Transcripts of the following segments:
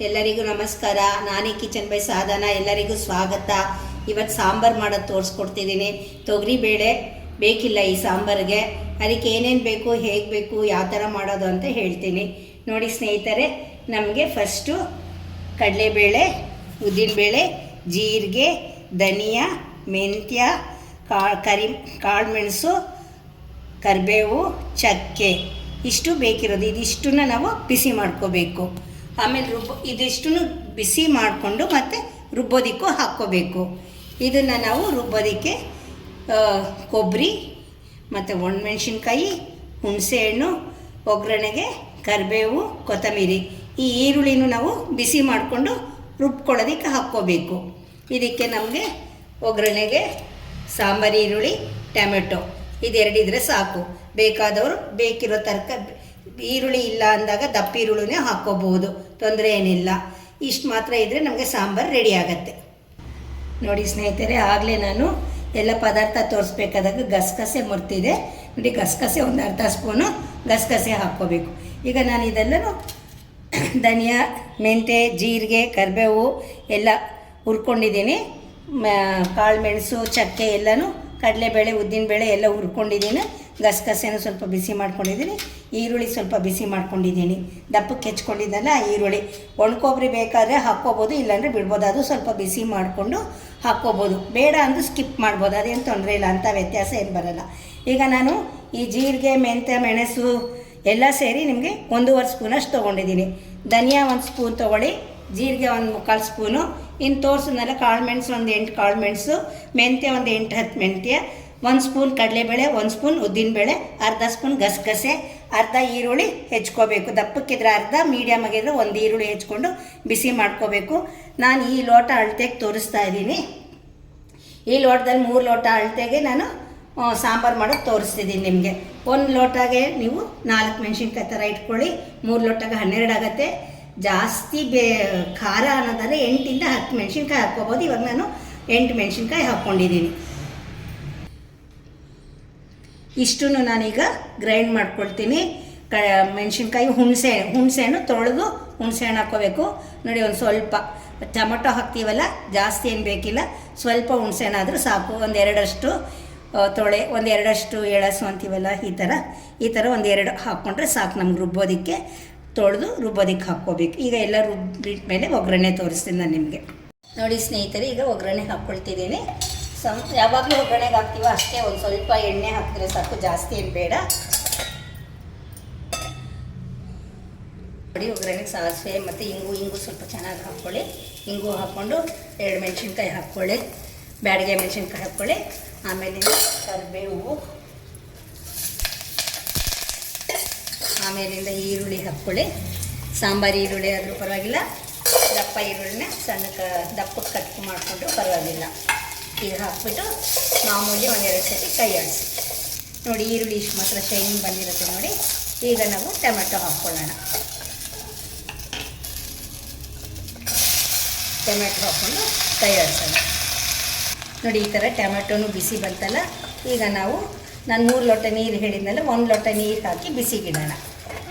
ಎಲ್ಲರಿಗೂ ನಮಸ್ಕಾರ. ನಾನೇ ಕಿಚನ್ ಬೈ ಸಾಧನ. ಎಲ್ಲರಿಗೂ ಸ್ವಾಗತ. ಇವತ್ತು ಸಾಂಬಾರು ಮಾಡೋದು ತೋರಿಸ್ಕೊಡ್ತಿದ್ದೀನಿ. ತೊಗರಿಬೇಳೆ ಬೇಕಿಲ್ಲ ಈ ಸಾಂಬಾರಿಗೆ. ಅದಕ್ಕೆ ಏನೇನು ಬೇಕು, ಹೇಗೆ ಬೇಕು, ಯಾವ ಥರ ಮಾಡೋದು ಅಂತ ಹೇಳ್ತೀನಿ ನೋಡಿ ಸ್ನೇಹಿತರೆ. ನಮಗೆ ಫಸ್ಟು ಕಡಲೆಬೇಳೆ, ಉದ್ದಿನಬೇಳೆ, ಜೀರಿಗೆ, ಧನಿಯಾ, ಮೆಂತ್ಯ, ಕಾಳುಮೆಣಸು, ಕರಿಬೇವು, ಚಕ್ಕೆ ಇಷ್ಟು ಬೇಕಿರೋದು. ಇದಿಷ್ಟನ್ನು ನಾವು ಬಿಸಿ ಮಾಡ್ಕೋಬೇಕು. ಆಮೇಲೆ ಇದಿಷ್ಟನ್ನು ಬಿಸಿ ಮಾಡಿಕೊಂಡು ಮತ್ತು ರುಬ್ಬೋದಕ್ಕೂ ಹಾಕ್ಕೋಬೇಕು. ಇದನ್ನು ನಾವು ರುಬ್ಬೋದಕ್ಕೆ ಕೊಬ್ಬರಿ ಮತ್ತು ಒಣಮೆಣ್ಸಿನ್ಕಾಯಿ, ಹುಣಸೆಹಣ್ಣು, ಒಗ್ಗರಣೆಗೆ ಕರಿಬೇವು, ಕೊತ್ತಂಬರಿ, ಈ ಈರುಳ್ಳಿನೂ ನಾವು ಬಿಸಿ ಮಾಡಿಕೊಂಡು ರುಬ್ಕೊಳ್ಳೋದಕ್ಕೆ ಹಾಕ್ಕೋಬೇಕು. ಇದಕ್ಕೆ ನಮಗೆ ಒಗ್ಗರಣೆಗೆ ಸಾಂಬಾರು ಈರುಳ್ಳಿ, ಟೊಮೆಟೊ ಇದೆರಡಿದ್ರೆ ಸಾಕು. ಬೇಕಾದವರು ಬೇಕಿರೋ ಈರುಳ್ಳಿ ಇಲ್ಲ ಅಂದಾಗ ದಪ್ಪ ಈರುಳ್ಳಿನೇ ಹಾಕ್ಕೋಬೋದು, ತೊಂದರೆ ಏನಿಲ್ಲ. ಇಷ್ಟು ಮಾತ್ರ ಇದ್ದರೆ ನಮಗೆ ಸಾಂಬಾರು ರೆಡಿ ಆಗುತ್ತೆ ನೋಡಿ ಸ್ನೇಹಿತರೆ. ಆಗಲೇ ನಾನು ಎಲ್ಲ ಪದಾರ್ಥ ತೋರಿಸ್ಬೇಕಾದಾಗ ಗಸಗಸೆ ಮುರ್ತಿದೆ ನೋಡಿ. ಗಸಗಸೆ ಒಂದು ಅರ್ಧ ಸ್ಪೂನು ಗಸಗಸೆ ಹಾಕ್ಕೋಬೇಕು. ಈಗ ನಾನು ಇದೆಲ್ಲನೂ ಧನಿಯಾ, ಮೆಂತೆ, ಜೀರಿಗೆ, ಕರಿಬೇವು ಎಲ್ಲ ಹುರ್ಕೊಂಡಿದ್ದೀನಿ. ಕಾಳುಮೆಣಸು, ಚಕ್ಕೆ ಎಲ್ಲನೂ, ಕಡಲೆಬೇಳೆ, ಉದ್ದಿನಬೇಳೆ ಎಲ್ಲ ಹುರ್ಕೊಂಡಿದ್ದೀನಿ. ಗಸಗಸೆನೂ ಸ್ವಲ್ಪ ಬಿಸಿ ಮಾಡ್ಕೊಂಡಿದ್ದೀನಿ. ಈರುಳ್ಳಿ ಸ್ವಲ್ಪ ಬಿಸಿ ಮಾಡ್ಕೊಂಡಿದ್ದೀನಿ. ದಪ್ಪಕ್ಕೆ ಹೆಚ್ಕೊಂಡಿದ್ದಲ್ಲ ಈರುಳ್ಳಿ. ಒಣಕೊಬ್ಬರಿ ಬೇಕಾದರೆ ಹಾಕ್ಕೋಬೋದು, ಇಲ್ಲಾಂದರೆ ಬಿಡ್ಬೋದು. ಅದು ಸ್ವಲ್ಪ ಬಿಸಿ ಮಾಡಿಕೊಂಡು ಹಾಕ್ಕೋಬೋದು. ಬೇಡ ಅಂದರೂ ಸ್ಕಿಪ್ ಮಾಡ್ಬೋದು, ಅದೇನು ತೊಂದರೆ ಇಲ್ಲ, ಅಂಥ ವ್ಯತ್ಯಾಸ ಏನು ಬರೋಲ್ಲ. ಈಗ ನಾನು ಈ ಜೀರಿಗೆ, ಮೆಂತ್ಯ, ಮೆಣಸು ಎಲ್ಲ ಸೇರಿ ನಿಮಗೆ 1.5 ಸ್ಪೂನಷ್ಟು ತೊಗೊಂಡಿದ್ದೀನಿ. ಧನಿಯಾ 1 ಸ್ಪೂನ್ ತೊಗೊಳ್ಳಿ, ಜೀರಿಗೆ 1/4 ಸ್ಪೂನು, ಇನ್ನು ತೋರಿಸಿದ್ನಲ್ಲ ಕಾಳುಮೆಣಸು ಒಂದು 8 ಕಾಳುಮೆಣಸು, ಮೆಂತ್ಯ ಒಂದು 8-10 ಮೆಂತ್ಯ, 1 ಸ್ಪೂನ್ ಕಡಲೆಬೇಳೆ, 1 ಸ್ಪೂನ್ ಉದ್ದಿನಬೇಳೆ, ಅರ್ಧ ಸ್ಪೂನ್ ಗಸಗಸೆ, ಅರ್ಧ ಈರುಳ್ಳಿ ಹೆಚ್ಕೋಬೇಕು. ದಪ್ಪಕ್ಕಿದ್ರೆ ಅರ್ಧ, ಮೀಡಿಯಮ್ ಆಗಿದ್ರೆ 1 ಈರುಳ್ಳಿ ಹೆಚ್ಕೊಂಡು ಬಿಸಿ ಮಾಡ್ಕೋಬೇಕು. ನಾನು ಈ ಲೋಟ ಅಳತೆಗೆ ತೋರಿಸ್ತಾ ಇದ್ದೀನಿ. ಈ ಲೋಟದಲ್ಲಿ 3 ಲೋಟ ಅಳತೆಗೆ ನಾನು ಸಾಂಬಾರು ಮಾಡೋದು ತೋರಿಸ್ತಿದ್ದೀನಿ ನಿಮಗೆ. 1 ಲೋಟಗೆ ನೀವು 4 ಮೆಣಸಿನ್ಕಾಯಿ ಥರ ಇಟ್ಕೊಳ್ಳಿ. 3 ಲೋಟಗೆ 12 ಆಗುತ್ತೆ. ಜಾಸ್ತಿ ಖಾರ ಅನ್ನೋದಾದರೆ 8ಇಂದ 10 ಮೆಣಸಿನ್ಕಾಯಿ ಹಾಕ್ಕೋಬೋದು. ಇವಾಗ ನಾನು 8 ಮೆಣಸಿನ್ಕಾಯಿ ಹಾಕ್ಕೊಂಡಿದ್ದೀನಿ. ಇಷ್ಟನ್ನು ನಾನೀಗ ಗ್ರೈಂಡ್ ಮಾಡ್ಕೊಳ್ತೀನಿ. ಮೆಣಸಿನ್ಕಾಯಿ, ಹುಣಸೆಹಣ್ಣು ತೊಳೆದು ಹುಣಸೆಹಣ್ಣು ಹಾಕ್ಕೋಬೇಕು ನೋಡಿ. ಒಂದು ಸ್ವಲ್ಪ ಟೊಮೊಟೊ ಹಾಕ್ತೀವಲ್ಲ, ಜಾಸ್ತಿ ಏನು ಬೇಕಿಲ್ಲ, ಸ್ವಲ್ಪ ಹುಣಸೆಹಣ್ಣಾದರೂ ಸಾಕು. ಒಂದು 2 ತೊಳೆ, ಒಂದು 2 ಎಳಸು ಅಂತೀವಲ್ಲ, ಈ ಥರ ಒಂದು 2 ಹಾಕ್ಕೊಂಡ್ರೆ ಸಾಕು ನಮ್ಗೆ ರುಬ್ಬೋದಕ್ಕೆ. ತೊಳೆದು ರುಬ್ಬೋದಕ್ಕೆ ಹಾಕ್ಕೋಬೇಕು. ಈಗ ಎಲ್ಲ ರುಬ್ಬಿಟ್ಟ ಮೇಲೆ ಒಗ್ಗರಣೆ ತೋರಿಸ್ತೀನಿ ನಾನು ನಿಮಗೆ ನೋಡಿ ಸ್ನೇಹಿತರೆ. ಈಗ ಒಗ್ಗರಣೆ ಹಾಕ್ಕೊಳ್ತಿದ್ದೀನಿ. ಯಾವಾಗಲೂ ಒಗ್ಗರಣೆಗೆ ಹಾಕ್ತೀವೋ ಅಷ್ಟೇ, ಒಂದು ಸ್ವಲ್ಪ ಎಣ್ಣೆ ಹಾಕಿದ್ರೆ ಸಾಕು, ಜಾಸ್ತಿ ಏನು ಬೇಡ ನೋಡಿ. ಒಗ್ಗರಣೆಗೆ ಸಾಸಿವೆ ಮತ್ತು ಇಂಗು ಸ್ವಲ್ಪ ಚೆನ್ನಾಗಿ ಹಾಕ್ಕೊಳ್ಳಿ. ಇಂಗು ಹಾಕ್ಕೊಂಡು 2 ಮೆಣಸಿನ್ಕಾಯಿ ಹಾಕ್ಕೊಳ್ಳಿ, ಬ್ಯಾಡಗೆ ಮೆಣಸಿನ್ಕಾಯಿ ಹಾಕ್ಕೊಳ್ಳಿ. ಆಮೇಲೆ ಕರಿಬೇವು, ಆಮೇಲಿಂದ ಈರುಳ್ಳಿ ಹಾಕ್ಕೊಳ್ಳಿ. ಸಾಂಬಾರು ಈರುಳ್ಳಿ ಆದರೂ ಪರವಾಗಿಲ್ಲ, ದಪ್ಪ ಈರುಳ್ಳಿನ ದಪ್ಪಕ್ಕೆ ಕಟ್ ಮಾಡಿಕೊಂಡ್ರು ಪರವಾಗಿಲ್ಲ. ಈಗ ಹಾಕ್ಬಿಟ್ಟು ಮಾಮೂಲಿ 1-2 ಸತಿ ಕೈ ಆಡಿಸಿ ನೋಡಿ. ಈರುಳ್ಳಿ ಇಷ್ಟು ಮಾತ್ರ ಶೈನಿಂಗ್ ಬಂದಿರುತ್ತೆ ನೋಡಿ. ಈಗ ನಾವು ಟೊಮೆಟೊ ಹಾಕ್ಕೊಳ್ಳೋಣ. ಟೊಮೆಟೊ ಹಾಕ್ಕೊಂಡು ಕೈ ಆಡಿಸೋಣ ನೋಡಿ. ಈ ಥರ ಟೊಮೆಟೊನು ಬಿಸಿ ಬಂತಲ್ಲ. ಈಗ ನಾನು 3 ಲೋಟ ನೀರು ಹೇಳಿದ್ನಲ್ಲ, 1 ಲೋಟ ನೀರು ಹಾಕಿ ಬಿಸಿಗಿಡೋಣ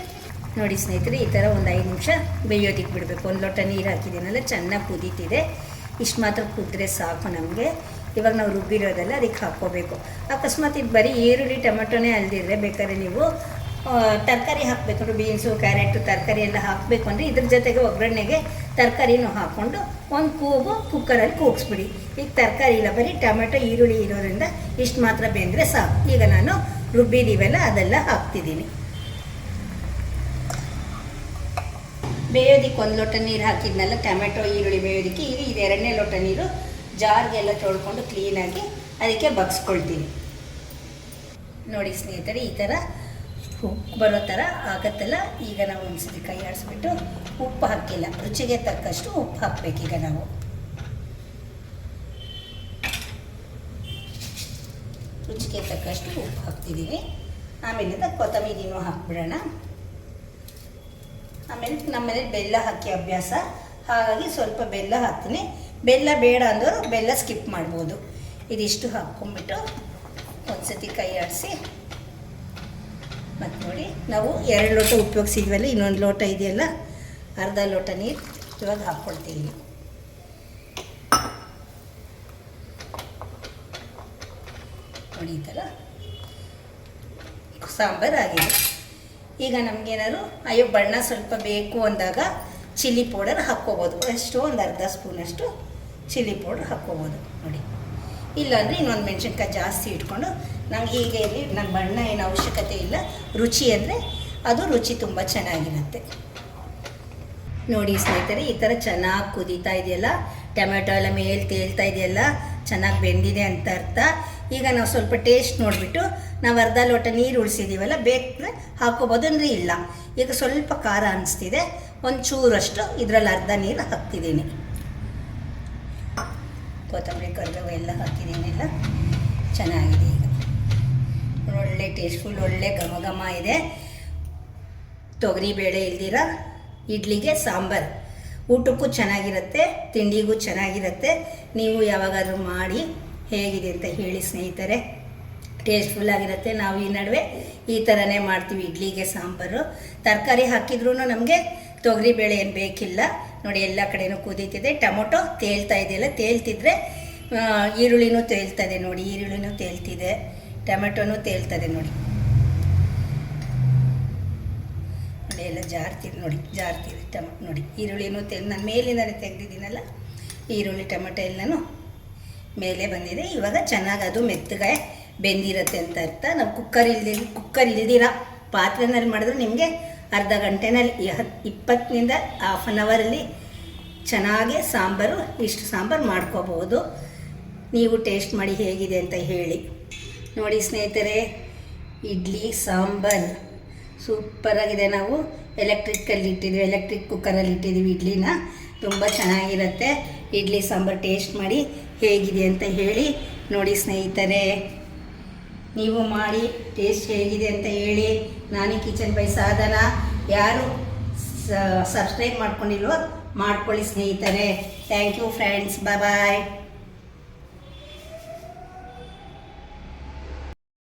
ನೋಡಿ ಸ್ನೇಹಿತರೆ. ಈ ಥರ ಒಂದು 5 ನಿಮಿಷ ಬೇಯೋದಕ್ಕೆ ಬಿಡಬೇಕು. 1 ಲೋಟ ನೀರು ಹಾಕಿದ್ದೀನಲ್ಲ, ಚೆನ್ನಾಗಿ ಕುದೀತಿದೆ. ಇಷ್ಟು ಮಾತ್ರ ಕುದ್ರೆ ಸಾಕು ನಮಗೆ. ಇವಾಗ ನಾವು ರುಬ್ಬಿರೋದೆಲ್ಲ ಅದಕ್ಕೆ ಹಾಕ್ಕೋಬೇಕು. ಅಕಸ್ಮಾತ್ ಇದು ಬರೀ ಈರುಳ್ಳಿ ಟೊಮೆಟೊನೇ ಅಲ್ದಿದ್ರೆ ಬೇಕಾದ್ರೆ ನೀವು ತರಕಾರಿ ಹಾಕಬೇಕು. ಬೀನ್ಸು, ಕ್ಯಾರೆಟು, ತರಕಾರಿ ಎಲ್ಲ ಹಾಕಬೇಕು ಅಂದರೆ ಇದ್ರ ಜೊತೆಗೆ ಒಗ್ಗರಣೆಗೆ ತರಕಾರಿನೂ ಹಾಕ್ಕೊಂಡು 1 ಕೂಗು ಕುಕ್ಕರಲ್ಲಿ ಕೂಗಿಸ್ಬಿಡಿ. ಈಗ ತರಕಾರಿ ಇಲ್ಲ, ಬರೀ ಟೊಮೆಟೊ ಈರುಳ್ಳಿ ಇರೋದ್ರಿಂದ ಇಷ್ಟು ಮಾತ್ರ ಬೆಂದರೆ ಸಾಕು. ಈಗ ನಾನು ರುಬ್ಬಿದ್ದೀವಲ್ಲ ಅದೆಲ್ಲ ಹಾಕ್ತಿದ್ದೀನಿ. ಬೇಯೋದಕ್ಕೆ 1 ಲೋಟ ನೀರು ಹಾಕಿದ್ನಲ್ಲ, ಟೊಮೆಟೊ ಈರುಳ್ಳಿ ಬೇಯೋದಕ್ಕೆ. ಈಗ ಇದು 2ನೇ ಲೋಟ ನೀರು ಜಾರ್ಗೆಲ್ಲ ತೊಳ್ಕೊಂಡು ಕ್ಲೀನಾಗಿ ಅದಕ್ಕೆ ಬಗ್ಸ್ಕೊಳ್ತೀನಿ ನೋಡಿ ಸ್ನೇಹಿತರೆ. ಈ ಥರ ಉಪ್ಪು ಬರೋ ಥರ ಆಗುತ್ತಲ್ಲ. ಈಗ ನಾವು ಒಂದ್ಸತಿ ಕೈ ಆಡಿಸ್ಬಿಟ್ಟು, ಉಪ್ಪು ಹಾಕಿಲ್ಲ, ರುಚಿಗೆ ತಕ್ಕಷ್ಟು ಉಪ್ಪು ಹಾಕಬೇಕೀಗ ನಾವು. ರುಚಿಗೆ ತಕ್ಕಷ್ಟು ಉಪ್ಪು ಹಾಕ್ತಿದ್ದೀವಿ. ಆಮೇಲಿಂದ ಕೊತ್ತಂಬರಿನೂ ಹಾಕ್ಬಿಡೋಣ. ಆಮೇಲೆ ನಮ್ಮನೇಲಿ ಬೆಲ್ಲ ಹಾಕಿ ಅಭ್ಯಾಸ, ಹಾಗಾಗಿ ಸ್ವಲ್ಪ ಬೆಲ್ಲ ಹಾಕ್ತೀನಿ. ಬೆಲ್ಲ ಬೇಡ ಅಂದವರು ಬೆಲ್ಲ ಸ್ಕಿಪ್ ಮಾಡ್ಬೋದು. ಇದಿಷ್ಟು ಹಾಕ್ಕೊಂಡ್ಬಿಟ್ಟು ಒಂದ್ಸತಿ ಕೈ ಆಡಿಸಿ ಮತ್ತು ನೋಡಿ ನಾವು 2 ಲೋಟ ಉಪಯೋಗಿಸಿದ್ವಲ್ಲ, ಇನ್ನೊಂದು ಲೋಟ ಇದೆಯಲ್ಲ, ಅರ್ಧ ಲೋಟ ನೀರು ಇವಾಗ ಹಾಕ್ಕೊಳ್ತೀನಿ. ನೋಡಿ ಈ ಥರ ಸಾಂಬಾರು ಆಗಿದೆ. ಈಗ ನಮಗೇನಾದ್ರು ಅಯ್ಯೋ ಬಣ್ಣ ಸ್ವಲ್ಪ ಬೇಕು ಅಂದಾಗ ಚಿಲ್ಲಿ ಪೌಡರ್ ಹಾಕ್ಕೋಬೋದು. ಎಷ್ಟು ಒಂದು ಅರ್ಧ ಸ್ಪೂನಷ್ಟು ಚಿಲ್ಲಿ ಪೌಡರ್ ಹಾಕ್ಕೋಬೋದು ನೋಡಿ. ಇಲ್ಲಾಂದರೆ ಇನ್ನೊಂದು ಮೆಣಸಿನ್ಕಾಯಿ ಜಾಸ್ತಿ ಇಟ್ಕೊಂಡು ನಂಗೆ ಹೀಗೆ ಇರಲಿ, ನಂಗೆ ಬಣ್ಣ ಏನು ಅವಶ್ಯಕತೆ ಇಲ್ಲ, ರುಚಿ ಅಂದರೆ ಅದು ರುಚಿ ತುಂಬ ಚೆನ್ನಾಗಿರುತ್ತೆ. ನೋಡಿ ಸ್ನೇಹಿತರೆ, ಈ ಥರ ಚೆನ್ನಾಗಿ ಕುದೀತಾ ಇದೆಯಲ್ಲ, ಟೊಮೆಟೊ ಎಲ್ಲ ಮೇಲೆ ತೇಲ್ತಾ ಇದೆಯಲ್ಲ, ಚೆನ್ನಾಗಿ ಬೆಂದಿದೆ ಅಂತ ಅರ್ಥ. ಈಗ ನಾವು ಸ್ವಲ್ಪ ಟೇಸ್ಟ್ ನೋಡಿಬಿಟ್ಟು ನಾವು ಅರ್ಧ ಲೋಟ ನೀರು ಉಳಿಸಿದ್ದೀವಲ್ಲ, ಬೇಕಿದ್ರೆ ಹಾಕೋಬೋದು, ಅಂದರೆ ಇಲ್ಲ. ಈಗ ಸ್ವಲ್ಪ ಖಾರ ಅನಿಸ್ತಿದೆ, ಒಂದು ಚೂರಷ್ಟು ಇದರಲ್ಲಿ ಅರ್ಧ ನೀರು ಹಾಕ್ತಿದ್ದೀನಿ. ಕೊತ್ತಂಬರಿ ಕರಿಬೇವು ಎಲ್ಲ ಹಾಕಿದ್ದೀನಿ, ಎಲ್ಲ ಚೆನ್ನಾಗಿದೆ. ಈಗ ಒಳ್ಳೆ ಟೇಸ್ಟ್ಫುಲ್, ಒಳ್ಳೆ ಘಮ ಘಮ ಇದೆ. ತೊಗರಿಬೇಳೆ ಇಲ್ದಿರ ಇಡ್ಲಿಗೆ ಸಾಂಬಾರು ಊಟಕ್ಕೂ ಚೆನ್ನಾಗಿರುತ್ತೆ, ತಿಂಡಿಗೂ ಚೆನ್ನಾಗಿರುತ್ತೆ. ನೀವು ಯಾವಾಗಾದರೂ ಮಾಡಿ ಹೇಗಿದೆ ಅಂತ ಹೇಳಿ ಸ್ನೇಹಿತರೆ. ಟೇಸ್ಟ್ಫುಲ್ಲಾಗಿರುತ್ತೆ. ನಾವು ಈ ನಡುವೆ ಈ ಥರನೇ ಮಾಡ್ತೀವಿ ಇಡ್ಲಿಗೆ ಸಾಂಬಾರು. ತರಕಾರಿ ಹಾಕಿದ್ರೂ ನಮಗೆ ತೊಗರಿಬೇಳೆ ಏನು ಬೇಕಿಲ್ಲ. ನೋಡಿ ಎಲ್ಲ ಕಡೆಯೂ ಕುದೀತಿದೆ, ಟೊಮೊಟೊ ತೇಲ್ತಾ ಇದೆಯಲ್ಲ, ತೇಲ್ತಿದ್ರೆ ಈರುಳ್ಳಿನೂ ತೇಲ್ತದೆ ನೋಡಿ, ಈರುಳ್ಳಿನೂ ತೇಲ್ತಿದೆ, ಟೊಮೆಟೊನೂ ತೇಲ್ತದೆ ನೋಡಿ. ನೋಡಿ ಎಲ್ಲ ಜಾರ್ತಿದೆ ನೋಡಿ, ಜಾರ್ತಿದೆ ಟೊಮೆಟೊ ನೋಡಿ, ಈರುಳ್ಳಿನೂ ನಾನು ಮೇಲಿಂದಲೇ ತೆಗೆದಿದ್ದೀನಲ್ಲ, ಈರುಳ್ಳಿ ಟೊಮೆಟೊ ಎಲ್ಲನೂ ಮೇಲೆ ಬಂದಿದೆ. ಇವಾಗ ಚೆನ್ನಾಗಿ ಅದು ಮೆತ್ತಗೆ ಬೆಂದಿರುತ್ತೆ ಅಂತ ಅರ್ಥ. ನಾವು ಕುಕ್ಕರ್ ಇಲ್ದಿರ ಪಾತ್ರೆನಲ್ಲಿ ಮಾಡಿದ್ರೆ ನಿಮಗೆ ಅರ್ಧ ಗಂಟೆನಲ್ಲಿ 20 ಹಾಫ್ ಆನ್ ಅವರಲ್ಲಿ ಚೆನ್ನಾಗಿ ಸಾಂಬಾರು, ಇಷ್ಟು ಸಾಂಬಾರು ಮಾಡ್ಕೋಬೋದು. ನೀವು ಟೇಸ್ಟ್ ಮಾಡಿ ಹೇಗಿದೆ ಅಂತ ಹೇಳಿ. ನೋಡಿ ಸ್ನೇಹಿತರೆ, ಇಡ್ಲಿ ಸಾಂಬಾರು ಸೂಪರಾಗಿದೆ. ನಾವು ಎಲೆಕ್ಟ್ರಿಕ್ ಕುಕ್ಕರಲ್ಲಿ ಇಟ್ಟಿದ್ದೀವಿ ಇಡ್ಲಿನ, ತುಂಬ ಚೆನ್ನಾಗಿರುತ್ತೆ. ಇಡ್ಲಿ ಸಾಂಬಾರು ಟೇಸ್ಟ್ ಮಾಡಿ ಹೇಗಿದೆ ಅಂತ ಹೇಳಿ. ನೋಡಿ ಸ್ನೇಹಿತರೆ, ನೀವು ಮಾಡಿ ಟೇಸ್ಟ್ ಹೇಗಿದೆ ಅಂತ ಹೇಳಿ. ನಾನಿ ಕಿಚನ್ ಬೈ ಸಾಧನ ಯಾರು ಸಬ್ಸ್ಕ್ರೈಬ್ ಮಾಡ್ಕೊಂಡಿಲ್ವೋ ಮಾಡ್ಕೊಳ್ಳಿ ಸ್ನೇಹಿತರೆ. Thank you friends, bye.